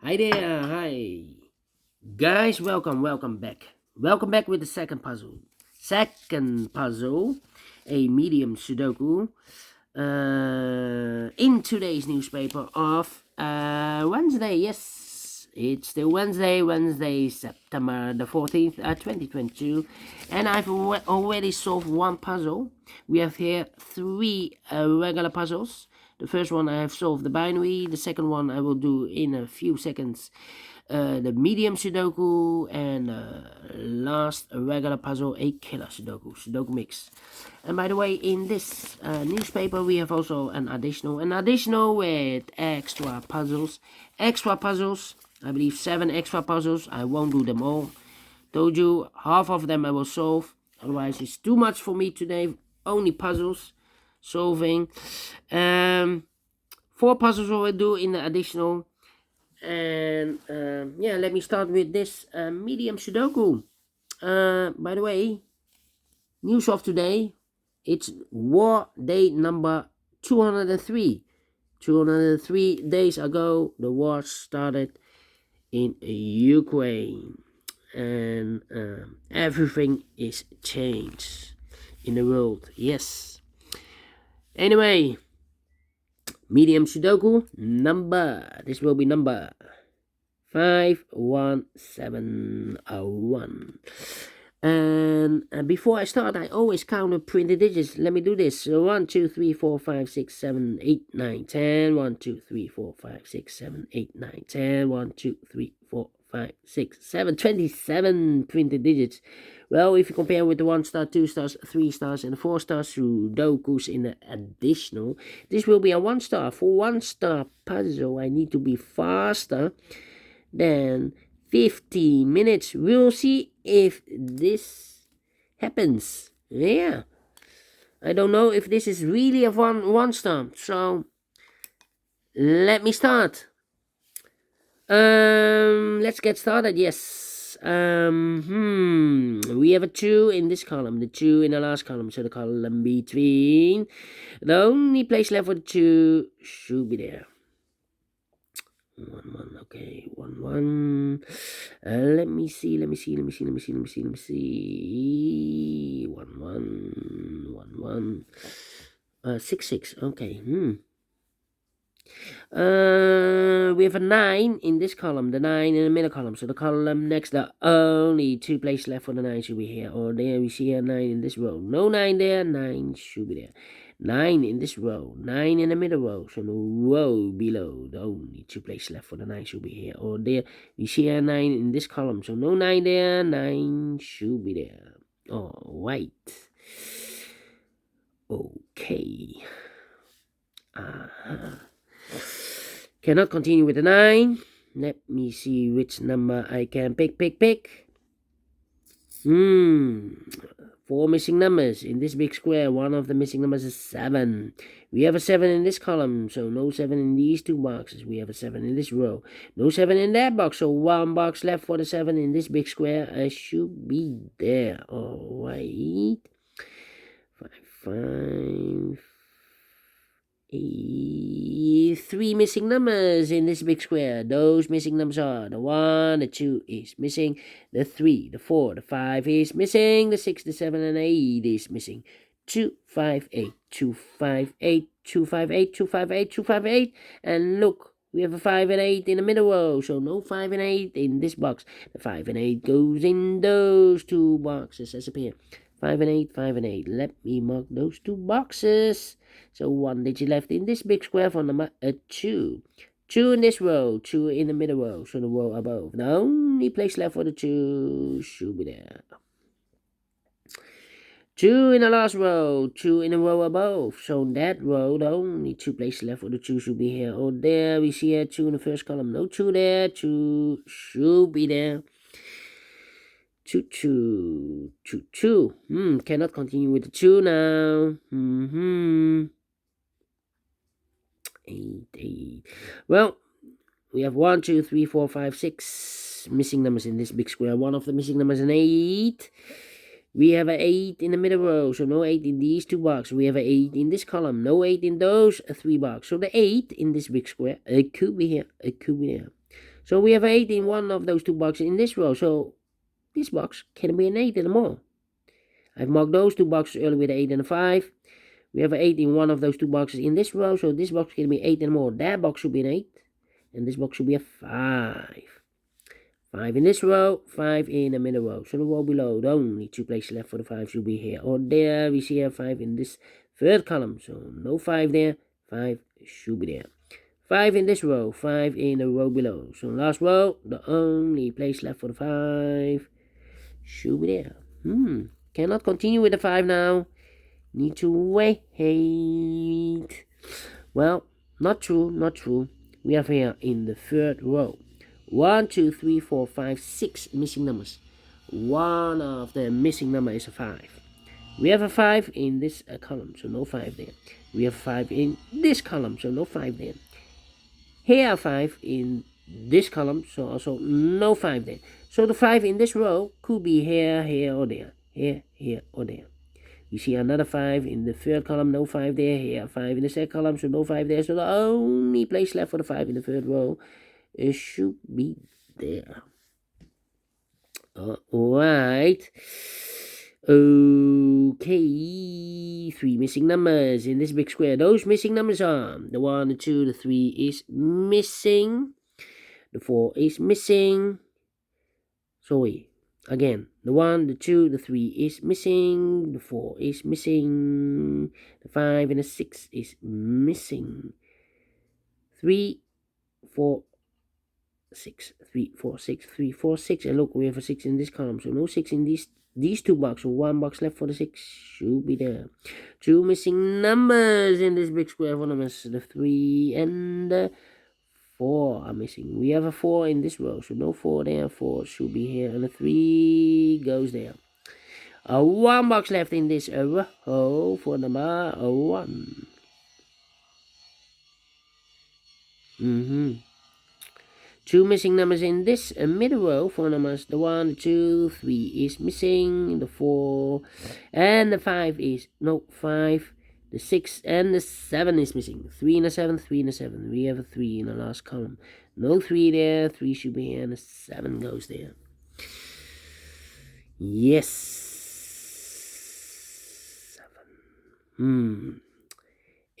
Hi there, hi guys, welcome back with the second puzzle. A medium Sudoku in today's newspaper of Wednesday. Yes, it's still Wednesday, September the 14th, 2022, and I've already solved one puzzle. We have here three regular puzzles. The first one I have solved the binary. The second one I will do in a few seconds. The medium Sudoku, and last regular puzzle, a killer Sudoku mix. And by the way, in this newspaper we have also an additional with extra puzzles. I believe 7 extra puzzles. I won't do them all. Told you, half of them I will solve. Otherwise, it's too much for me today. Only puzzles solving. 4 puzzles I will do in the additional. And yeah, let me start with this medium Sudoku. By the way, news of today, it's war day number 203. 203 days ago, the war started in Ukraine, and everything is changed in the world. Yes. Anyway, medium Sudoku number. This will be number 51701. And before I start, I always count the printed digits. Let me do this. So 1, 2, 3, 4, 5, 6, 7, 8, 9, 10. 1, 2, 3, 4, 5, 6, 7, 8, 9, 10. 1, 2, 3, 4, 5, 6, 7. 27 printed digits. Well, if you compare with the 1 star, 2 stars, 3 stars, and 4 stars Sudokus in the additional, this will be a 1 star. For 1 star puzzle, I need to be faster than 50 minutes. We'll see if this happens. Yeah, I don't know if this is really a one star. So let me start. Let's get started. Yes. We have a 2 in this column, the 2 in the last column, so the column between. The only place left for the 2 should be there. 1, okay, 1. Let me see. 1, 6. Okay. We have a 9 in this column, the 9 in the middle column. So the column next, the only 2 places left for the 9 should be here. Or there we see a 9 in this row. No 9 there, 9 should be there. 9 in this row, 9 in the middle row. So the row below, the only 2 places left for the 9 should be here. Or there we see a 9 in this column. So no 9 there, 9 should be there. Alright. Okay. Cannot continue with the 9. Let me see which number I can pick. 4 missing numbers in this big square. One of the missing numbers is 7. We have a 7 in this column, so no 7 in these 2 boxes. We have a 7 in this row, no 7 in that box, so 1 box left for the 7 in this big square. I should be there. Alright. 5, 3 missing numbers in this big square. Those missing numbers are the 1, the 2 is missing, the 3, the 4, the 5 is missing, the 6, the 7, and 8 is missing. 2, 5, 8, 2, 5, 8, 2, 5, 8, 2, 5, 8, 2, 5, 8, and look, we have a 5 and 8 in the middle row, so no 5 and 8 in this box. The 5 and 8 goes in those 2 boxes as appear. 5 and 8, 5 and 8. Let me mark those 2 boxes. So 1 digit left in this big square for number 2. 2 in this row, 2 in the middle row, so the row above. The only place left for the 2 should be there. 2 in the last row, 2 in the row above. So that row, the only 2 places left for the 2 should be here. Or there, we see a 2 in the first column. No 2 there, 2 should be there. 2. Cannot continue with the 2 now. 8. Well, we have 1, 2, 3, 4, 5, 6 missing numbers in this big square. One of the missing numbers is an 8. We have an 8 in the middle row, so no 8 in these 2 boxes. We have an 8 in this column, no 8 in those 3 boxes. So the 8 in this big square, it could be here, it could be there. So we have 8 in one of those two boxes in this row. So this box can be an 8 anymore. I've marked those two boxes earlier with 8 and a 5. We have an 8 in one of those two boxes in this row. So this box can be 8 and more. That box should be an 8. And this box should be a 5. 5 in this row, 5 in the middle row. So the row below, the only two places left for the 5 should be here or there. We see a 5 in this third column. So no 5 there. 5 should be there. 5 in this row, 5 in the row below. So last row, the only place left for the 5 should be there. Cannot continue with the 5 now. Need to wait. Well, not true. We have here in the third row 1, 2, 3, 4, 5, 6 missing numbers. One of the missing number is a 5. We have a 5 in this column, so no 5 there. We have 5 in this column, so no 5 there. Here 5 in this column, so also no 5 there. So the 5 in this row could be here, or there. Here, or there. You see another 5 in the third column, no 5 there. Here 5 in the second column, so no 5 there. So the only place left for the 5 in the third row should be there. Alright. Okay, 3 missing numbers in this big square. Those missing numbers are the 1, the 2, the 3 is missing. The 4 is missing. Sorry, again, the 1, the 2, the 3 is missing. The 4 is missing. The 5 and the 6 is missing. 3, 4, 6, 3, 4, 6, 3, 4, 6. And look, we have a 6 in this column. So no 6 in these two boxes. So 1 box left for the 6 should be there. 2 missing numbers in this big square for numbers. The 3 and the 4 are missing. We have a 4 in this row. So no 4 there. 4 should be here. And the 3 goes there. 1 box left in this row for number 1. 2 missing numbers in this middle row for numbers. The 1, the 2, 3 is missing. The 4 and the 5 is, no, 5. The 6 and the 7 is missing. 3 and a 7, 3 and a 7. We have a 3 in the last column. No 3 there. 3 should be here and the 7 goes there. Yes. 7.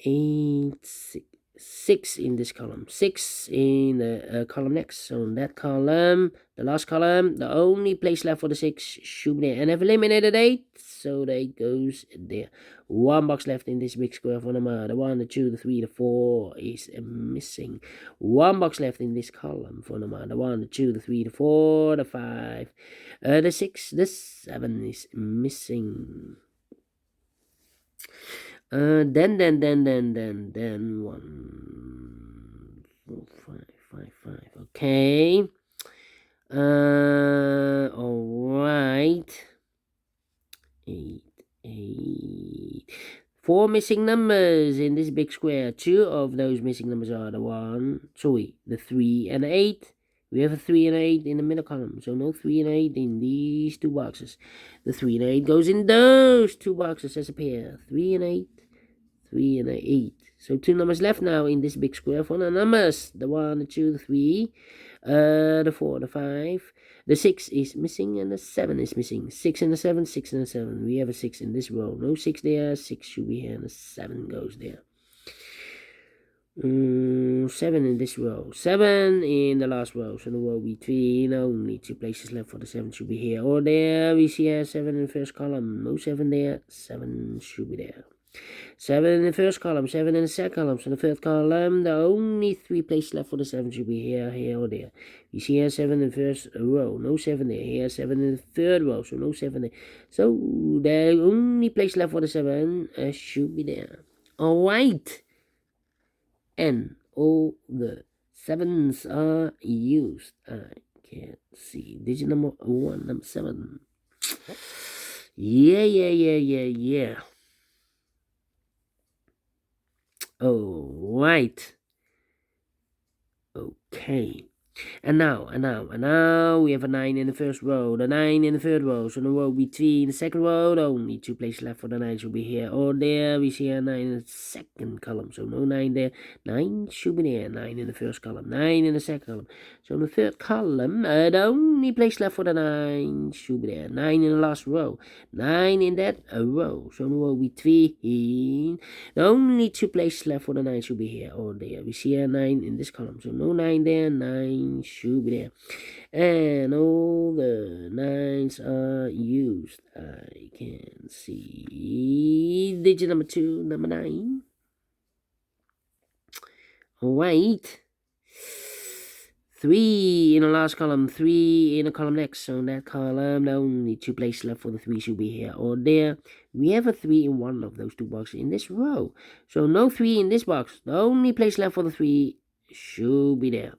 8, 6. 6 in this column, 6 in the column next. So in that column, the last column, the only place left for the 6 should be there. And I've eliminated 8, so the 8 goes there. 1 box left in this big square for number. The 1, the 2, the 3, the 4 is missing. 1 box left in this column for number. The 1, the 2, the 3, the 4, the 5, the 6, the 7 is missing. Then 1, 4, 5, 5. Okay. Alright. 8. 4 missing numbers in this big square. 2 of those missing numbers are the 3 and 8. We have a 3 and 8 in the middle column. So no 3 and 8 in these two boxes. The 3 and 8 goes in those two boxes as a pair. 3 and 8. 3 and 8. So 2 numbers left now in this big square for the numbers. The 1, the 2, the 3, the 4, the 5. The 6 is missing and the 7 is missing. 6 and the 7, 6 and the 7. We have a 6 in this row. No 6 there. 6 should be here and the 7 goes there. 7 in this row. 7 in the last row. So the row between only 2 places left for the 7 should be here or there. We see here 7 in the first column. No 7 there. 7 should be there. 7 in the first column, 7 in the second column. So the third column, the only 3 places left for the 7 should be here, or there. You see here 7 in the first row, no 7 there. Here 7 in the third row, so no 7 there. So the only place left for the 7 should be there. Alright. And all the 7s are used. I can't see. Digit number 1, number 7. Yeah. Alright. Okay. And now we have a 9 in the first row, the 9 in the third row. So the row between the second row, only 2 places left for the 9 should be here or there. We see a 9 in the second column, so no 9 there. 9 should be there, 9 in the first column, 9 in the second column. So in the third column, the only place left for the 9 should be there. 9 in the last row, 9 in that row. So the row between, the only 2 places left for the 9 should be here or there. We see a 9 in this column, so no 9 there, 9 should be there. And all the 9s are used. I can see digit number 2, number 9. Alright. 3 in the last column, 3 in the column next. So in that column, the only 2 places left for the 3 should be here or there. We have a 3 in one of those 2 boxes in this row. So no 3 in this box. The only place left for the 3 should be there.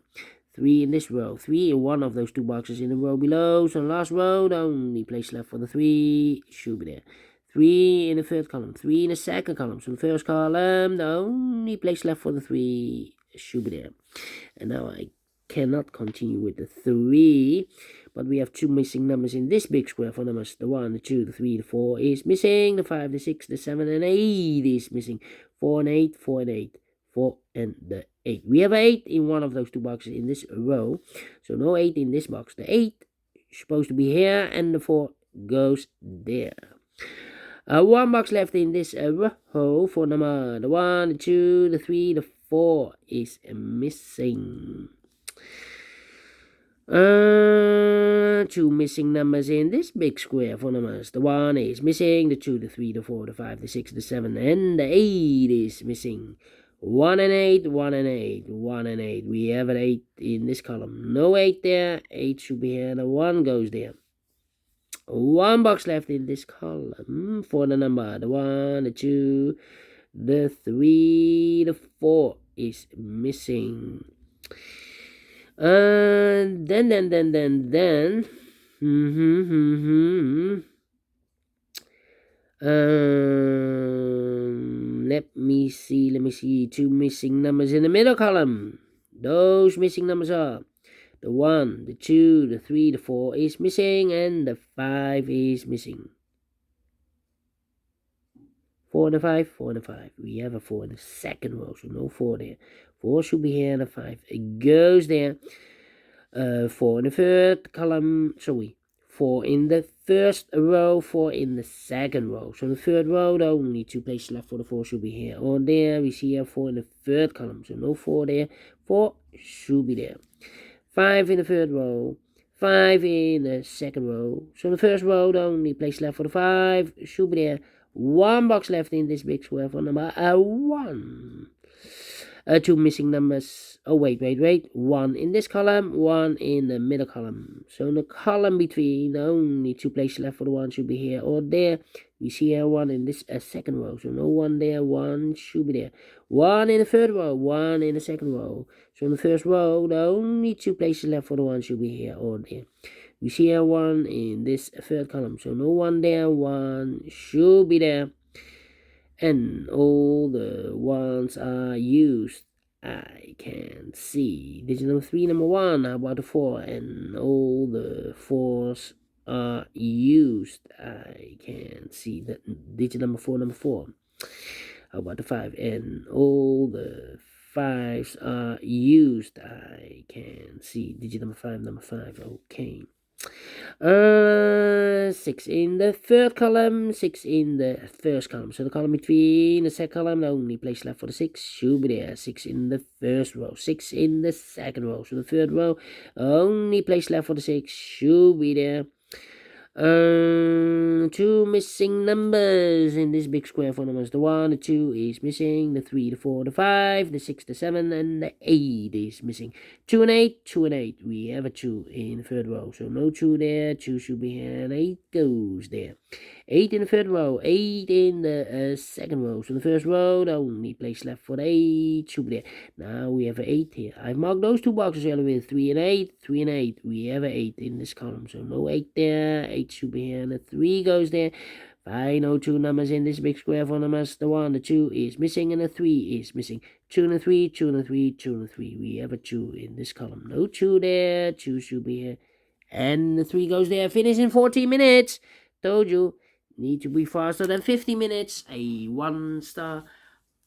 3 in this row, 3 in one of those 2 boxes in the row below. So the last row, the only place left for the 3 should be there. 3 in the third column, 3 in the second column. So the first column, the only place left for the 3 should be there. And now I cannot continue with the 3, but we have 2 missing numbers in this big square for numbers. The 1, the 2, the 3, the 4 is missing. The 5, the 6, the 7, and 8 is missing. 4 and 8, 4 and 8. 4 and the 8. We have 8 in one of those 2 boxes in this row. So no 8 in this box. The 8 is supposed to be here and the 4 goes there. 1 box left in this row for number the 1, the 2, the 3, the 4 is missing. 2 missing numbers in this big square for numbers. The 1 is missing, the 2, the 3, the 4, the 5, the 6, the 7, and the 8 is missing. 1 and 8, 1 and 8, 1 and 8. We have an 8 in this column. No 8 there. 8 should be here. The 1 goes there. 1 box left in this column for the number. The 1, the 2, the 3, the 4 is missing. Then. Let me see. 2 missing numbers in the middle column. Those missing numbers are the 1, the 2, the 3, the 4 is missing, and the 5 is missing. 4 and a 5, 4 and a 5. We have a 4 in the second row, so no 4 there. 4 should be here, and the 5 it goes there. 4 in the third column, 4 in the first row, 4 in the second row. So the third row, the only 2 places left for the 4 should be here or there. We see here 4 in the third column, so no 4 there. 4 should be there. 5 in the third row, 5 in the second row. So the first row, the only place left for the 5 should be there. 1 box left in this big square for number 1. 2 missing numbers. Oh, wait. 1 in this column, 1 in the middle column. So in the column between, the only 2 places left for the 1 should be here or there. We see here 1 in this second row. So no 1 there, 1 should be there. 1 in the third row, 1 in the second row. So in the first row, the only 2 places left for the 1 should be here or there. We see here 1 in this third column. So no 1 there, 1 should be there. And all the 1s are used. I can see digit number 3, number 1. How about the 4? And all the 4s are used. I can see that digit number 4, number 4. How about the 5? And all the 5s are used. I can see digit number 5, number 5. Okay. 6 in the third column, 6 in the first column. So the column between the second column, the only place left for the 6 should be there. 6 in the first row, 6 in the second row. So the third row, only place left for the 6 should be there. 2 missing numbers in this big square for numbers. The 1, the 2 is missing. The 3, the 4, the 5, the 6, the 7, and the 8 is missing. 2 and 8, 2 and 8. We have a 2 in the third row. So no 2 there. 2 should be here. And 8 goes there. 8 in the third row. 8 in the second row. So the first row, the only place left for the 8 should be there. Now we have an 8 here. I've marked those 2 boxes yellow with 3 and 8. 3 and 8. We have an 8 in this column. So no 8 there. 8 should be here, and the 3 goes there. Final 2 numbers in this big square for numbers. The 1, the 2 is missing, and the 3 is missing. 2 and a 3, 2 and a 3, 2 and a 3. We have a 2 in this column. No 2 there. 2 should be here. And the 3 goes there. Finish in 14 minutes. Told you. Need to be faster than 50 minutes. A 1-star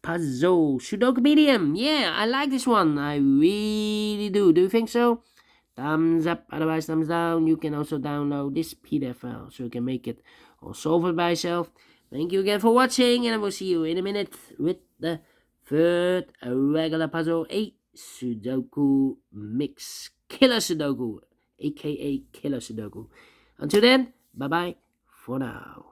puzzle. Sudoku Medium. Yeah, I like this one. I really do. Do you think so? Thumbs up, otherwise thumbs down. You can also download this PDF file so you can make it or solve it by yourself. Thank you again for watching, and I will see you in a minute with the third regular puzzle, a Sudoku mix. Killer Sudoku, aka Killer Sudoku. Until then, bye bye for now.